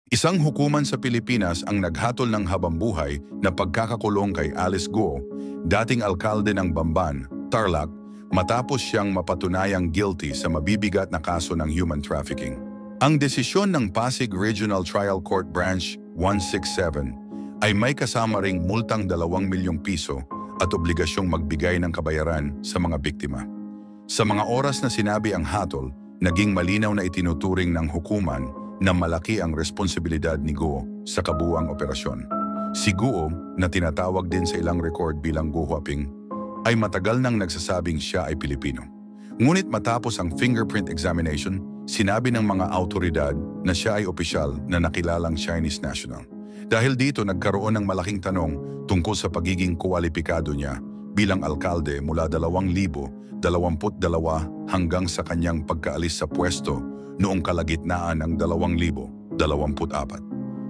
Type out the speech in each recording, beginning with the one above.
Isang hukuman sa Pilipinas ang naghatol ng habambuhay na pagkakakulong kay Alice Guo, dating alkalde ng Bamban, Tarlac, matapos siyang mapatunayang guilty sa mabibigat na kaso ng human trafficking. Ang desisyon ng Pasig Regional Trial Court Branch 167 ay may kasama ring multang 2 milyong piso at obligasyong magbigay ng kabayaran sa mga biktima. Sa mga oras na sinabi ang hatol, naging malinaw na itinuturing ng hukuman na malaki ang responsibilidad ni Guo sa kabuuang operasyon. Si Guo, na tinatawag din sa ilang record bilang Guo Huaping, ay matagal nang nagsasabing siya ay Pilipino. Ngunit matapos ang fingerprint examination, sinabi ng mga autoridad na siya ay opisyal na nakilalang Chinese national. Dahil dito nagkaroon ng malaking tanong tungkol sa pagiging kwalipikado niya bilang alkalde mula 2022 hanggang sa kanyang pagkaalis sa pwesto noong kalagitnaan ng 2024.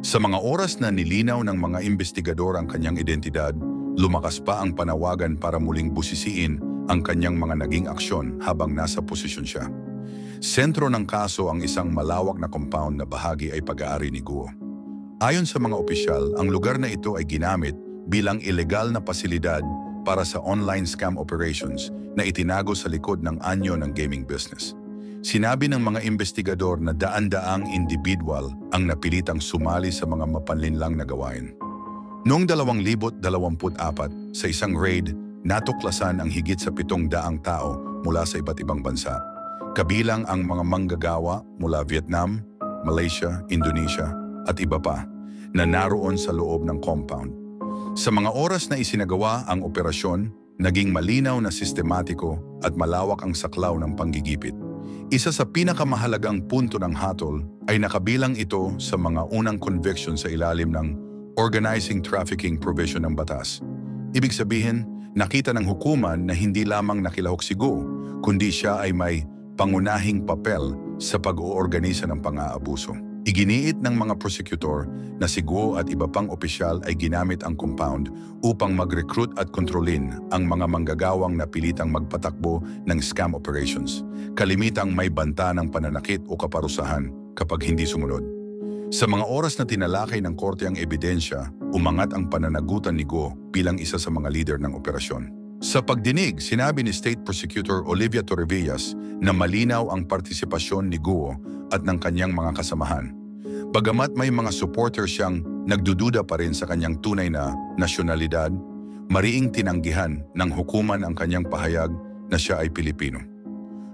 Sa mga oras na nilinaw ng mga investigador ang kanyang identidad, lumakas pa ang panawagan para muling busisiin ang kanyang mga naging aksyon habang nasa posisyon siya. Sentro ng kaso ang isang malawak na compound na bahagi ay pag-aari ni Guo. Ayon sa mga opisyal, ang lugar na ito ay ginamit bilang ilegal na pasilidad para sa online scam operations na itinago sa likod ng anyo ng gaming business. Sinabi ng mga investigador na daan-daang individual ang napilitang sumali sa mga mapanlinlang na gawain. Noong 2024, sa isang raid, natuklasan ang higit sa 700 tao mula sa iba't ibang bansa. Kabilang ang mga manggagawa mula Vietnam, Malaysia, Indonesia at iba pa na naroon sa loob ng compound. Sa mga oras na isinagawa ang operasyon, naging malinaw na sistematiko at malawak ang saklaw ng panggigipit. Isa sa pinakamahalagang punto ng hatol ay nakabilang ito sa mga unang conviction sa ilalim ng Organizing Trafficking Provision ng batas. Ibig sabihin, nakita ng hukuman na hindi lamang nakilahok si Guo, kundi siya ay may pangunahing papel sa pag-oorganisa ng pang-aabuso. Iginiit ng mga prosecutor na si Guo at iba pang opisyal ay ginamit ang compound upang mag-recruit at kontrolin ang mga manggagawang napilitang magpatakbo ng scam operations, kalimitang may banta ng pananakit o kaparusahan kapag hindi sumunod. Sa mga oras na tinalakay ng korte ang ebidensya, umangat ang pananagutan ni Guo bilang isa sa mga leader ng operasyon. Sa pagdinig, sinabi ni State Prosecutor Olivia Torrevillas na malinaw ang partisipasyon ni Guo at ng kanyang mga kasamahan. Bagamat may mga supporters siyang nagdududa pa rin sa kanyang tunay na nasyonalidad, mariing tinanggihan ng hukuman ang kanyang pahayag na siya ay Pilipino.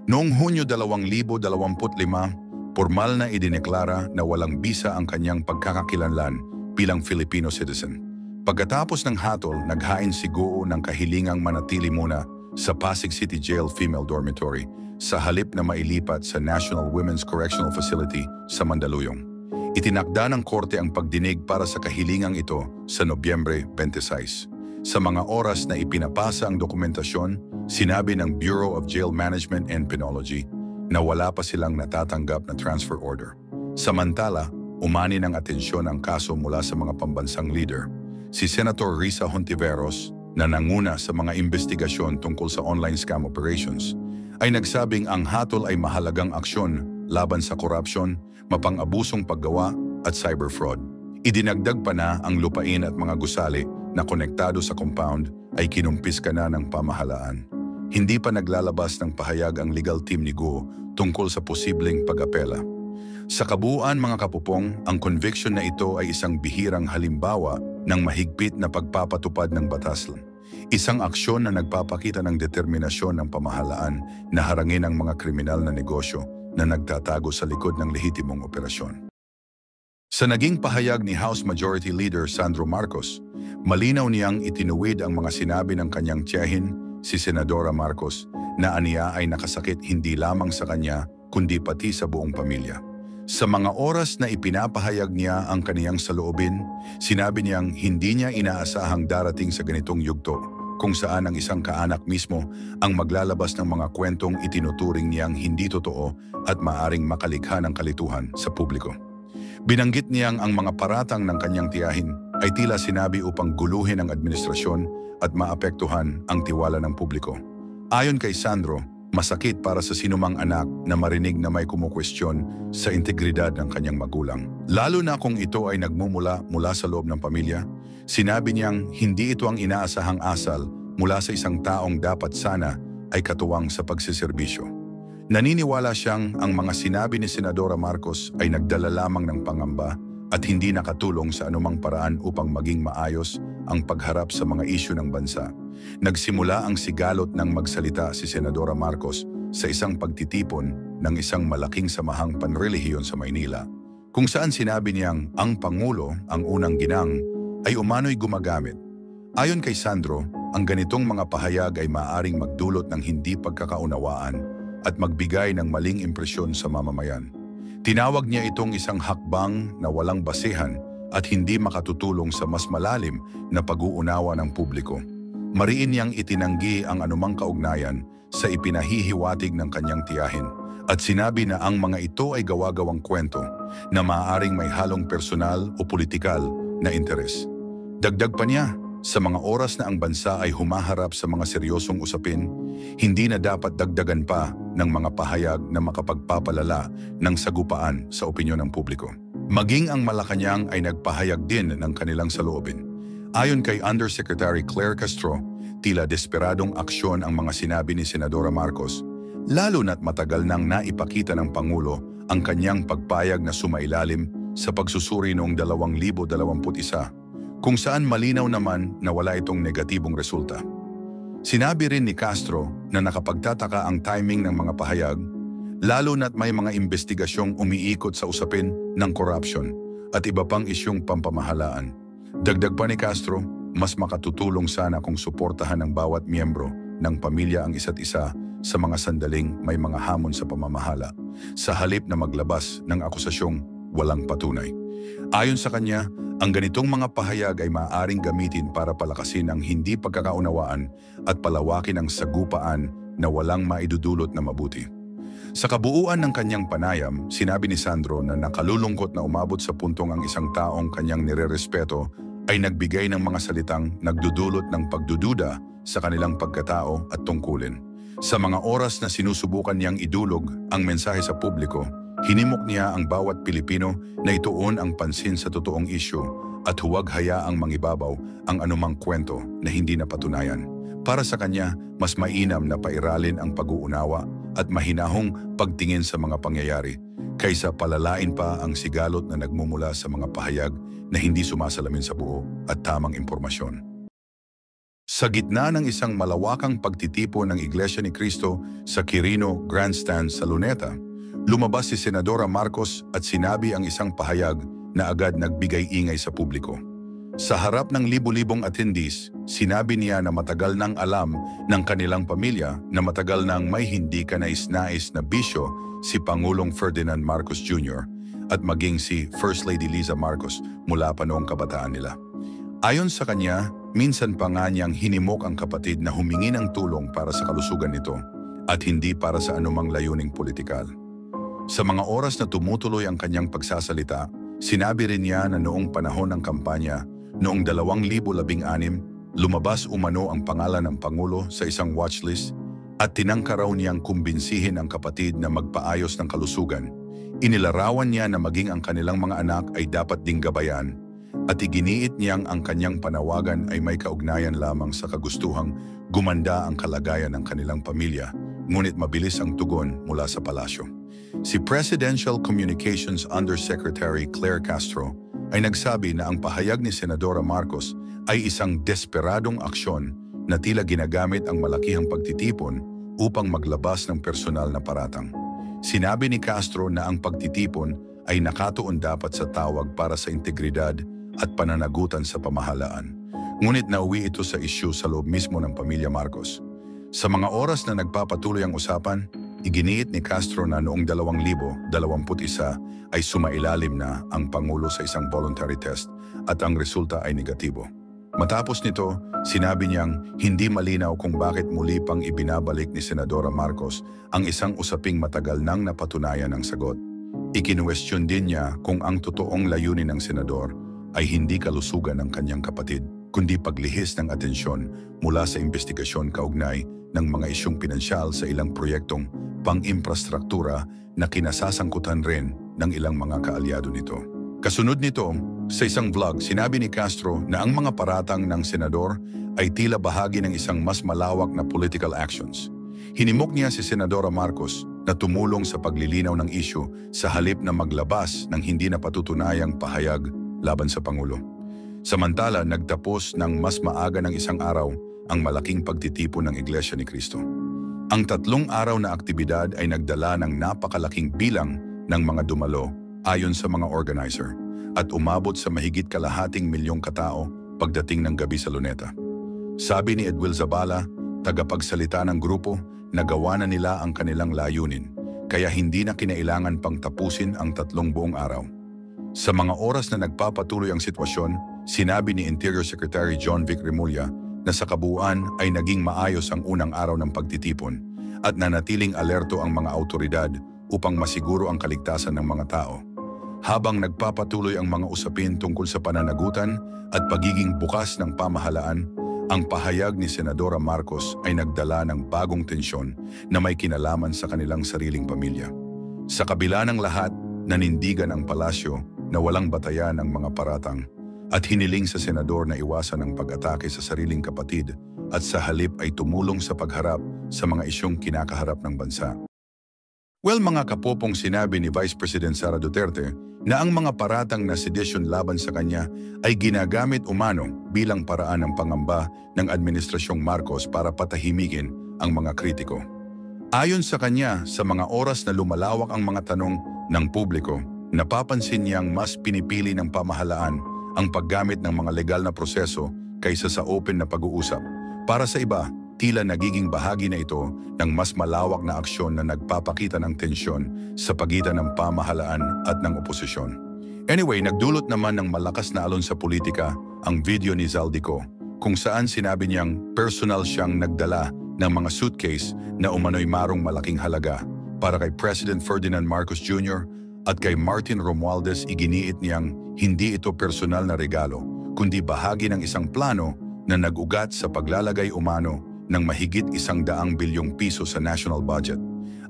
Noong Hunyo 2025, formal na idineklara na walang bisa ang kanyang pagkakakilanlan bilang Filipino citizen. Pagkatapos ng hatol, naghain si Guo ng kahilingang manatili muna sa Pasig City Jail Female Dormitory sa halip na mailipat sa National Women's Correctional Facility sa Mandaluyong. Itinakda ng korte ang pagdinig para sa kahilingang ito sa Nobyembre 26. Sa mga oras na ipinapasa ang dokumentasyon, sinabi ng Bureau of Jail Management and Penology na wala pa silang natatanggap na transfer order. Samantala, umani ng atensyon ang kaso mula sa mga pambansang leader. Si Senator Risa Hontiveros, na nanguna sa mga investigasyon tungkol sa online scam operations, ay nagsabing ang hatol ay mahalagang aksyon laban sa korupsyon, mapang-abusong paggawa at cyber fraud. Idinagdag pa na ang lupain at mga gusali na konektado sa compound ay kinumpiska na ng pamahalaan. Hindi pa naglalabas ng pahayag ang legal team ni Guo tungkol sa posibleng pag-apela. Sa kabuuan mga kapupong, ang conviction na ito ay isang bihirang halimbawa ng mahigpit na pagpapatupad ng batas. Isang aksyon na nagpapakita ng determinasyon ng pamahalaan na harangin ang mga kriminal na negosyo na nagtatago sa likod ng lehitimong operasyon. Sa naging pahayag ni House Majority Leader Sandro Marcos, malinaw niyang itinuwid ang mga sinabi ng kanyang tiyahin, si Senadora Marcos, na aniya ay nakasakit hindi lamang sa kanya kundi pati sa buong pamilya. Sa mga oras na ipinapahayag niya ang kaniyang saloobin, sinabi niyang hindi niya inaasahang darating sa ganitong yugto kung saan ang isang kaanak mismo ang maglalabas ng mga kwentong itinuturing niyang hindi totoo at maaring makalikha ng kalituhan sa publiko. Binanggit niyang ang mga paratang ng kanyang tiyahin ay tila sinabi upang guluhin ang administrasyon at maapektuhan ang tiwala ng publiko. Ayon kay Sandro, Masakit para sa sinumang anak na marinig na may kumukwestiyon sa integridad ng kanyang magulang. Lalo na kung ito ay nagmumula sa loob ng pamilya. Sinabi niyang hindi ito ang inaasahang asal mula sa isang taong dapat sana ay katuwang sa pagsiserbisyo. Naniniwala siyang ang mga sinabi ni Senadora Marcos ay nagdala lamang ng pangamba at hindi nakatulong sa anumang paraan upang maging maayos ang pagharap sa mga isyu ng bansa. Nagsimula ang sigalot ng magsalita si Senadora Marcos sa isang pagtitipon ng isang malaking samahang panrelihiyon sa Maynila, kung saan sinabi niyang ang Pangulo, ang unang ginang, ay umano'y gumagamit. Ayon kay Sandro, ang ganitong mga pahayag ay maaaring magdulot ng hindi pagkakaunawaan at magbigay ng maling impresyon sa mamamayan. Tinawag niya itong isang hakbang na walang basehan at hindi makatutulong sa mas malalim na pag-uunawa ng publiko. Mariin niyang itinanggi ang anumang kaugnayan sa ipinahihiwatig ng kanyang tiyahin at sinabi na ang mga ito ay gawa-gawang kwento na maaaring may halong personal o politikal na interes. Dagdag pa niya, sa mga oras na ang bansa ay humaharap sa mga seryosong usapin, hindi na dapat dagdagan pa ng mga pahayag na makapagpapalala ng sagupaan sa opinyon ng publiko. Maging ang Malacanang ay nagpahayag din ng kanilang saloobin. Ayon kay Undersecretary Claire Castro, tila desperadong aksyon ang mga sinabi ni Senadora Marcos, lalo na't matagal nang naipakita ng Pangulo ang kanyang pagpayag na sumailalim sa pagsusuri noong 2021, kung saan malinaw naman na wala itong negatibong resulta. Sinabi rin ni Castro na nakapagtataka ang timing ng mga pahayag, lalo na't may mga investigasyong umiikot sa usapin ng corruption at iba pang isyong pampamahalaan. Dagdag pa ni Castro, mas makatutulong sana kung suportahan ng bawat miyembro ng pamilya ang isa't isa sa mga sandaling may mga hamon sa pamamahala, sa halip na maglabas ng akusasyong walang patunay. Ayon sa kanya, ang ganitong mga pahayag ay maaaring gamitin para palakasin ang hindi pagkakaunawaan at palawakin ang sagupaan na walang maidudulot na mabuti. Sa kabuuan ng kanyang panayam, sinabi ni Sandro na nakalulungkot na umabot sa puntong ang isang taong kanyang nirerespeto ay nagbigay ng mga salitang nagdudulot ng pagdududa sa kanilang pagkatao at tungkulin. Sa mga oras na sinusubukan niyang idulog ang mensahe sa publiko, hinimok niya ang bawat Pilipino na ituon ang pansin sa totoong isyu at huwag hayaang mangibabaw ang anumang kwento na hindi napatunayan. Para sa kanya, mas mainam na pairalin ang pag-uunawa at mahinahong pagtingin sa mga pangyayari kaysa palalain pa ang sigalot na nagmumula sa mga pahayag na hindi sumasalamin sa buo at tamang impormasyon. Sa gitna ng isang malawakang pagtitipon ng Iglesia ni Cristo sa Quirino Grandstand sa Luneta, lumabas si Senadora Marcos at sinabi ang isang pahayag na agad nagbigay ingay sa publiko. Sa harap ng libu-libong attendees, sinabi niya na matagal nang alam ng kanilang pamilya na matagal nang may hindi kanais-nais na bisyo si Pangulong Ferdinand Marcos Jr. at maging si First Lady Liza Marcos mula pa noong kabataan nila. Ayon sa kanya, minsan pa nga niyang hinimok ang kapatid na humingi ng tulong para sa kalusugan nito at hindi para sa anumang layuning politikal. Sa mga oras na tumutuloy ang kanyang pagsasalita, sinabi rin niya na noong panahon ng kampanya, noong 2016, lumabas umano ang pangalan ng Pangulo sa isang watchlist at tinangka raw niyang kumbinsihin ang kapatid na magpaayos ng kalusugan. Inilarawan niya na maging ang kanilang mga anak ay dapat ding gabayan at iginiit niyang ang kanyang panawagan ay may kaugnayan lamang sa kagustuhang gumanda ang kalagayan ng kanilang pamilya, ngunit mabilis ang tugon mula sa palasyo. Si Presidential Communications Undersecretary Claire Castro ay nagsabi na ang pahayag ni Senadora Marcos ay isang desperadong aksyon na tila ginagamit ang malakihang pagtitipon upang maglabas ng personal na paratang. Sinabi ni Castro na ang pagtitipon ay nakatuon dapat sa tawag para sa integridad at pananagutan sa pamahalaan. Ngunit nauwi ito sa isyu sa loob mismo ng pamilya Marcos. Sa mga oras na nagpapatuloy ang usapan, iginiit ni Castro na noong 2021 ay sumailalim na ang Pangulo sa isang voluntary test at ang resulta ay negatibo. Matapos nito, sinabi niyang hindi malinaw kung bakit muli pang ibinabalik ni Senadora Marcos ang isang usaping matagal nang napatunayan ang sagot. Ikinuwestiyon din niya kung ang totoong layunin ng senador ay hindi kalusugan ng kanyang kapatid, kundi paglihis ng atensyon mula sa investigasyon kaugnay ng mga isyung pinansyal sa ilang proyektong pang-infrastruktura na kinasasangkutan rin ng ilang mga kaalyado nito. Kasunod nito, sa isang vlog, sinabi ni Castro na ang mga paratang ng senador ay tila bahagi ng isang mas malawak na political actions. Hinimok niya si Senadora Marcos na tumulong sa paglilinaw ng isyu sa halip na maglabas ng hindi napatutunayang pahayag laban sa Pangulo. Samantala, nagtapos ng mas maaga ng isang araw ang malaking pagtitipon ng Iglesia ni Cristo. Ang 3 araw na aktibidad ay nagdala ng napakalaking bilang ng mga dumalo ayon sa mga organizer at umabot sa mahigit 250,000 katao pagdating ng gabi sa Luneta. Sabi ni Edwil Zabala, tagapagsalita ng grupo, nagawa na nila ang kanilang layunin, kaya hindi na kinailangan pang tapusin ang 3 buong araw. Sa mga oras na nagpapatuloy ang sitwasyon, sinabi ni Interior Secretary John Vic Remulla na sa kabuuan ay naging maayos ang unang araw ng pagtitipon at nanatiling alerto ang mga autoridad upang masiguro ang kaligtasan ng mga tao. Habang nagpapatuloy ang mga usapin tungkol sa pananagutan at pagiging bukas ng pamahalaan, ang pahayag ni Senadora Marcos ay nagdala ng bagong tensyon na may kinalaman sa kanilang sariling pamilya. Sa kabila ng lahat, nanindigan ang palasyo na walang batayan ng mga paratang at hiniling sa senador na iwasan ang pag-atake sa sariling kapatid at sa halip ay tumulong sa pagharap sa mga isyong kinakaharap ng bansa. Well, mga kapopong, sinabi ni Vice President Sara Duterte na ang mga paratang na sedition laban sa kanya ay ginagamit umano bilang paraan ng pangamba ng Administrasyong Marcos para patahimikin ang mga kritiko. Ayon sa kanya, sa mga oras na lumalawak ang mga tanong ng publiko, napapansin niyang mas pinipili ng pamahalaan ang paggamit ng mga legal na proseso kaysa sa open na pag-uusap. Para sa iba, tila nagiging bahagi na ito ng mas malawak na aksyon na nagpapakita ng tensyon sa pagitan ng pamahalaan at ng oposisyon. Anyway, nagdulot naman ng malakas na alon sa politika ang video ni Zaldico, kung saan sinabi niyang personal siyang nagdala ng mga suitcase na umano'y marong malaking halaga para kay President Ferdinand Marcos Jr. at kay Martin Romualdez. Iginiit niyang hindi ito personal na regalo, kundi bahagi ng isang plano na nag-ugat sa paglalagay umano ng mahigit 100 bilyong piso sa national budget,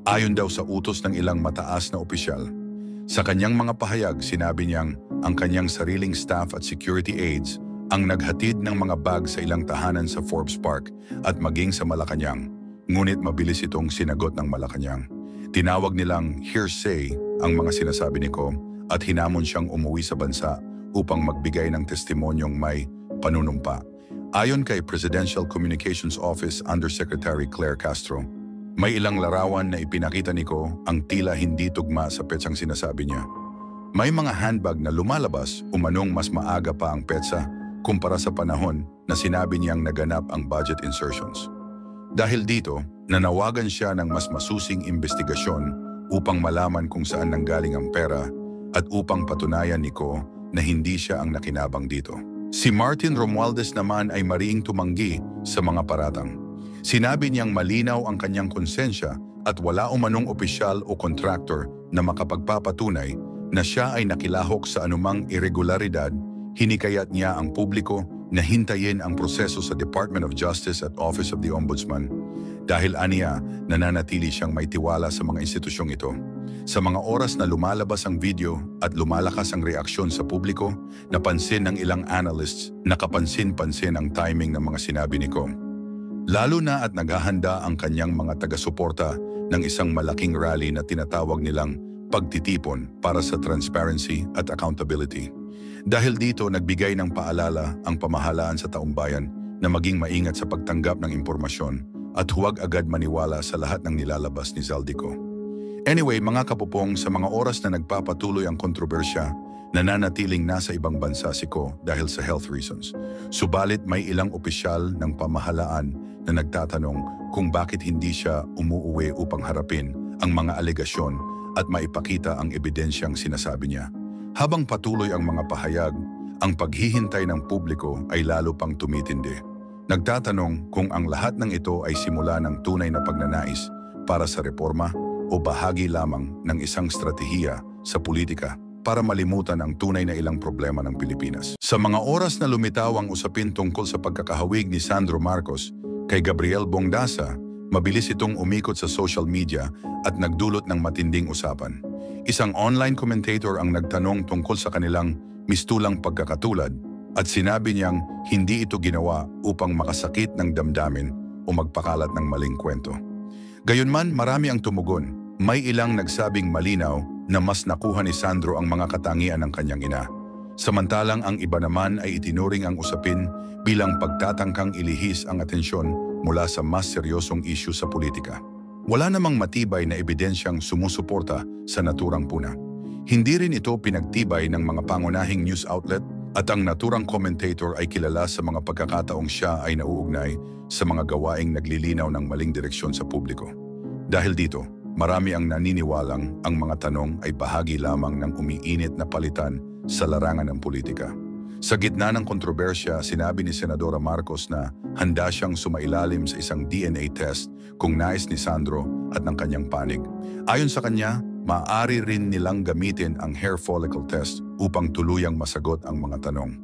ayon daw sa utos ng ilang mataas na opisyal. Sa kanyang mga pahayag, sinabi niyang ang kanyang sariling staff at security aides ang naghatid ng mga bag sa ilang tahanan sa Forbes Park at maging sa Malacanang. Ngunit mabilis itong sinagot ng Malacanang. Tinawag nilang hearsay ang mga sinasabi ni Com at hinamon siyang umuwi sa bansa upang magbigay ng testimonyong may panunumpa. Ayon kay Presidential Communications Office Undersecretary Claire Castro, may ilang larawan na ipinakita ni Ko ang tila hindi tugma sa petsang sinasabi niya. May mga handbag na lumalabas umanong mas maaga pa ang petsa kumpara sa panahon na sinabi niyang naganap ang budget insertions. Dahil dito, nanawagan siya ng mas masusing investigasyon upang malaman kung saan nanggaling ang pera at upang patunayan ni Ko na hindi siya ang nakinabang dito. Si Martin Romualdez naman ay mariing tumanggi sa mga paratang. Sinabi niyang malinaw ang kanyang konsensya at wala umanong opisyal o contractor na makapagpapatunay na siya ay nakilahok sa anumang irregularidad. Hinikayat niya ang publiko na hintayin ang proseso sa Department of Justice at Office of the Ombudsman dahil aniya nananatili siyang may tiwala sa mga institusyong ito. Sa mga oras na lumalabas ang video at lumalakas ang reaksyon sa publiko, napansin ng ilang analysts na kapansin-pansin ang timing ng mga sinabi ni Com. Lalo na at naghahanda ang kanyang mga taga-suporta ng isang malaking rally na tinatawag nilang pagtitipon para sa transparency at accountability. Dahil dito, nagbigay ng paalala ang pamahalaan sa taumbayan na maging maingat sa pagtanggap ng impormasyon at huwag agad maniwala sa lahat ng nilalabas ni Zaldico. Anyway, mga kapupong, sa mga oras na nagpapatuloy ang kontrobersya, nananatiling nasa ibang bansa si Ko dahil sa health reasons. Subalit may ilang opisyal ng pamahalaan na nagtatanong kung bakit hindi siya umuuwi upang harapin ang mga alegasyon at maipakita ang ebidensyang sinasabi niya. Habang patuloy ang mga pahayag, ang paghihintay ng publiko ay lalo pang tumitindi. Nagtatanong kung ang lahat ng ito ay simula ng tunay na pagnanais para sa reforma o bahagi lamang ng isang stratehiya sa politika para malimutan ang tunay na ilang problema ng Pilipinas. Sa mga oras na lumitaw ang usapin tungkol sa pagkakahawig ni Sandro Marcos kay Gabriel Bongdasa, mabilis itong umikot sa social media at nagdulot ng matinding usapan. Isang online commentator ang nagtanong tungkol sa kanilang mistulang pagkakatulad at sinabi niyang hindi ito ginawa upang makasakit ng damdamin o magpakalat ng maling kwento. Gayunman, marami ang tumugon. May ilang nagsabing malinaw na mas nakuha ni Sandro ang mga katangian ng kanyang ina. Samantalang ang iba naman ay itinuring ang usapin bilang pagtatangkang ilihis ang atensyon mula sa mas seryosong issue sa politika. Wala namang matibay na ebidensyang sumusuporta sa naturang puna. Hindi rin ito pinagtibay ng mga pangunahing news outlet at ang naturang commentator ay kilala sa mga pagkakataong siya ay nauugnay sa mga gawaing naglilinaw ng maling direksyon sa publiko. Dahil dito, marami ang naniniwalang ang mga tanong ay bahagi lamang ng umiinit na palitan sa larangan ng politika. Sa gitna ng kontrobersya, sinabi ni Senadora Marcos na handa siyang sumailalim sa isang DNA test kung nais ni Sandro at ng kanyang panig. Ayon sa kanya, maaari rin nilang gamitin ang hair follicle test upang tuluyang masagot ang mga tanong.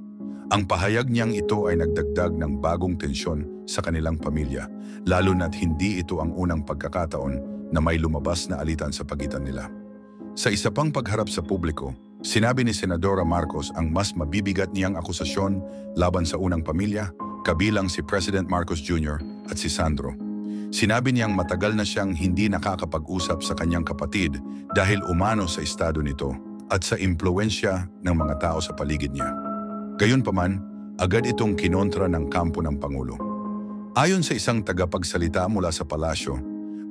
Ang pahayag niyang ito ay nagdagdag ng bagong tensyon sa kanilang pamilya, lalo na't hindi ito ang unang pagkakataon na may lumabas na alitan sa pagitan nila. Sa isa pang pagharap sa publiko, sinabi ni Senadora Marcos ang mas mabibigat niyang akusasyon laban sa unang pamilya, kabilang si President Marcos Jr. at si Sandro. Sinabi niyang matagal na siyang hindi nakakapag-usap sa kanyang kapatid dahil umano sa estado nito at sa impluwensya ng mga tao sa paligid niya. Gayunpaman, agad itong kinontra ng kampo ng Pangulo. Ayon sa isang tagapagsalita mula sa palasyo,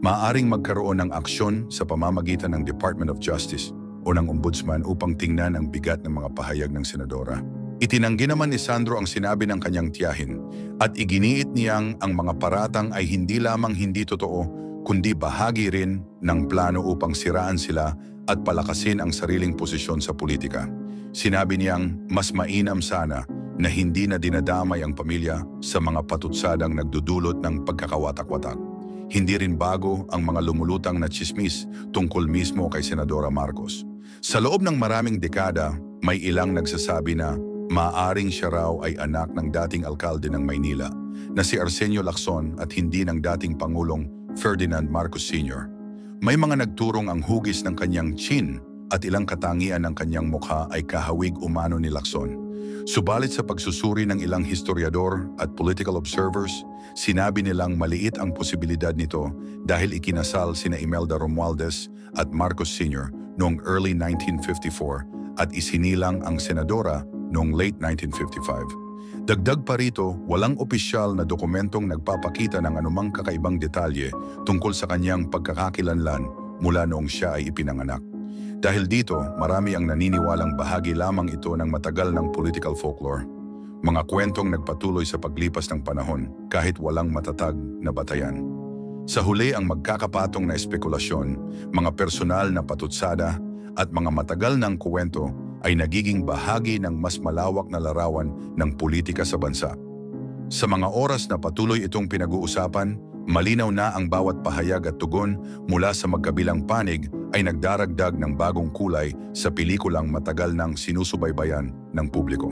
maaaring magkaroon ng aksyon sa pamamagitan ng Department of Justice o ng Ombudsman upang tingnan ang bigat ng mga pahayag ng Senadora. Itinanggi naman ni Sandro ang sinabi ng kanyang tiyahin at iginiit niyang ang mga paratang ay hindi lamang hindi totoo kundi bahagi rin ng plano upang siraan sila at palakasin ang sariling posisyon sa politika. Sinabi niyang mas mainam sana na hindi na dinadamay ang pamilya sa mga patutsadang nagdudulot ng pagkakawatak-watak. Hindi rin bago ang mga lumulutang na tsismis tungkol mismo kay Senadora Marcos. Sa loob ng maraming dekada, may ilang nagsasabi na maaring siya raw ay anak ng dating alkalde ng Maynila na si Arsenio Lacson at hindi ng dating Pangulong Ferdinand Marcos Sr. May mga nagturong ang hugis ng kanyang chin at ilang katangian ng kanyang mukha ay kahawig umano ni Lacson. Subalit sa pagsusuri ng ilang historiador at political observers, sinabi nilang maliit ang posibilidad nito dahil ikinasal sina Imelda Romualdez at Marcos Sr. noong early 1954 at isinilang ang senadora noong late 1955. Dagdag pa rito, walang opisyal na dokumentong nagpapakita ng anumang kakaibang detalye tungkol sa kanyang pagkakakilanlan mula noong siya ay ipinanganak. Dahil dito, marami ang naniniwalang bahagi lamang ito ng matagal ng political folklore. Mga kwentong nagpatuloy sa paglipas ng panahon kahit walang matatag na batayan. Sa huli ang magkakapatong na espekulasyon, mga personal na patutsada at mga matagal ng kwento ay nagiging bahagi ng mas malawak na larawan ng politika sa bansa. Sa mga oras na patuloy itong pinag-uusapan, malinaw na ang bawat pahayag at tugon mula sa magkabilang panig ay nagdaragdag ng bagong kulay sa pelikulang matagal nang sinusubaybayan ng publiko.